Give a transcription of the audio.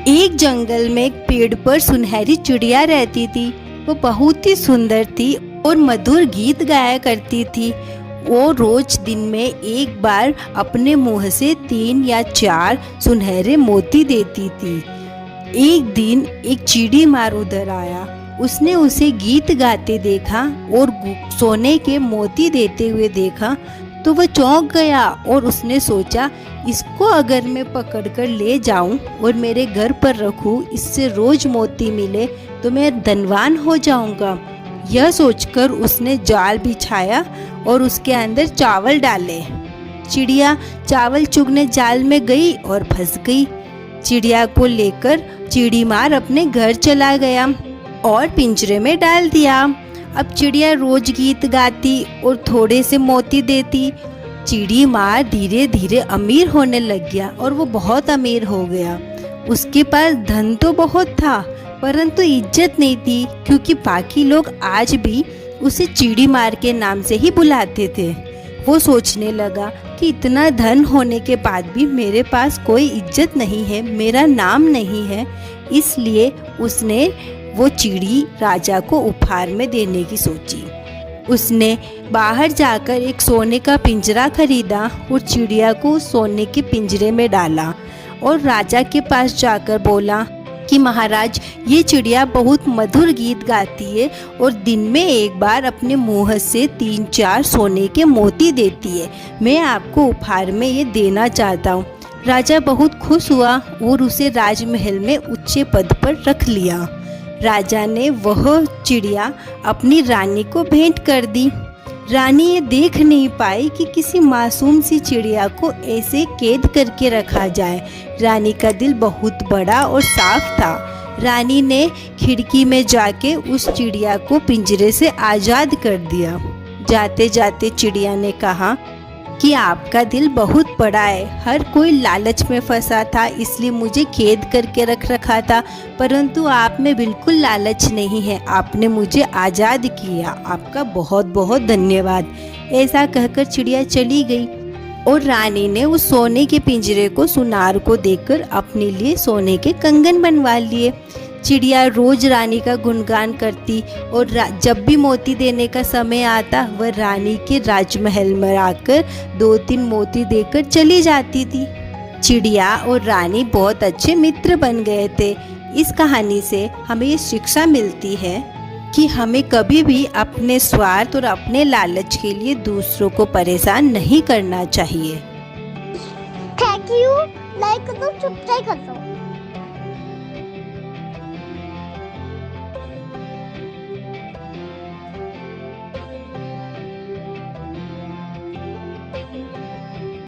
एक जंगल में एक पेड़ पर सुनहरी चिड़िया रहती थी। वो बहुत ही सुंदर थी और मधुर गीत गाया करती थी। वो रोज दिन में एक बार अपने मुंह से 3 या 4 सुनहरे मोती देती थी। एक दिन एक चिड़ी मार उधर आया। उसने उसे गीत गाते देखा और सोने के मोती देते हुए देखा तो वह चौंक गया और उसने सोचा, इसको अगर मैं पकड़कर ले जाऊं और मेरे घर पर रखूं, इससे रोज मोती मिले तो मैं धनवान हो जाऊंगा। यह सोचकर उसने जाल बिछाया और उसके अंदर चावल डाले। चिड़िया चावल चुगने जाल में गई और फंस गई। चिड़िया को लेकर चिड़ी मार अपने घर चला गया और पिंजरे में डाल दिया। अब चिड़िया रोज गीत गाती और थोड़े से मोती देती। चिड़ी मार धीरे धीरे अमीर होने लग गया और वो बहुत अमीर हो गया। उसके पास धन तो बहुत था परंतु इज्जत नहीं थी, क्योंकि बाकी लोग आज भी उसे चिड़ी मार के नाम से ही बुलाते थे। वो सोचने लगा कि इतना धन होने के बाद भी मेरे पास कोई इज्जत नहीं है, मेरा नाम नहीं है। इसलिए उसने वो चिड़ी राजा को उपहार में देने की सोची। उसने बाहर जाकर एक सोने का पिंजरा खरीदा और चिड़िया को सोने के पिंजरे में डाला और राजा के पास जाकर बोला कि महाराज, ये चिड़िया बहुत मधुर गीत गाती है और दिन में एक बार अपने मुंह से 3-4 सोने के मोती देती है। मैं आपको उपहार में ये देना चाहता हूँ। राजा बहुत खुश हुआ और उसे राजमहल में ऊंचे पद पर रख लिया। राजा ने वह चिड़िया अपनी रानी को भेंट कर दी। रानी ये देख नहीं पाई कि किसी मासूम सी चिड़िया को ऐसे कैद करके रखा जाए। रानी का दिल बहुत बड़ा और साफ था। रानी ने खिड़की में जाके उस चिड़िया को पिंजरे से आज़ाद कर दिया। जाते जाते चिड़िया ने कहा कि आपका दिल बहुत बड़ा है। हर कोई लालच में फंसा था, इसलिए मुझे कैद करके रख रखा था, परंतु आप में बिल्कुल लालच नहीं है। आपने मुझे आज़ाद किया, आपका बहुत बहुत धन्यवाद। ऐसा कहकर चिड़िया चली गई और रानी ने उस सोने के पिंजरे को सुनार को देकर अपने लिए सोने के कंगन बनवा लिए। चिड़िया रोज रानी का गुणगान करती और जब भी मोती देने का समय आता वह रानी के राजमहल में आकर 2-3 मोती देकर चली जाती थी। चिड़िया और रानी बहुत अच्छे मित्र बन गए थे। इस कहानी से हमें ये शिक्षा मिलती है कि हमें कभी भी अपने स्वार्थ और अपने लालच के लिए दूसरों को परेशान नहीं करना चाहिए। Thank you. लाइक कर दो, सब्सक्राइब कर दो।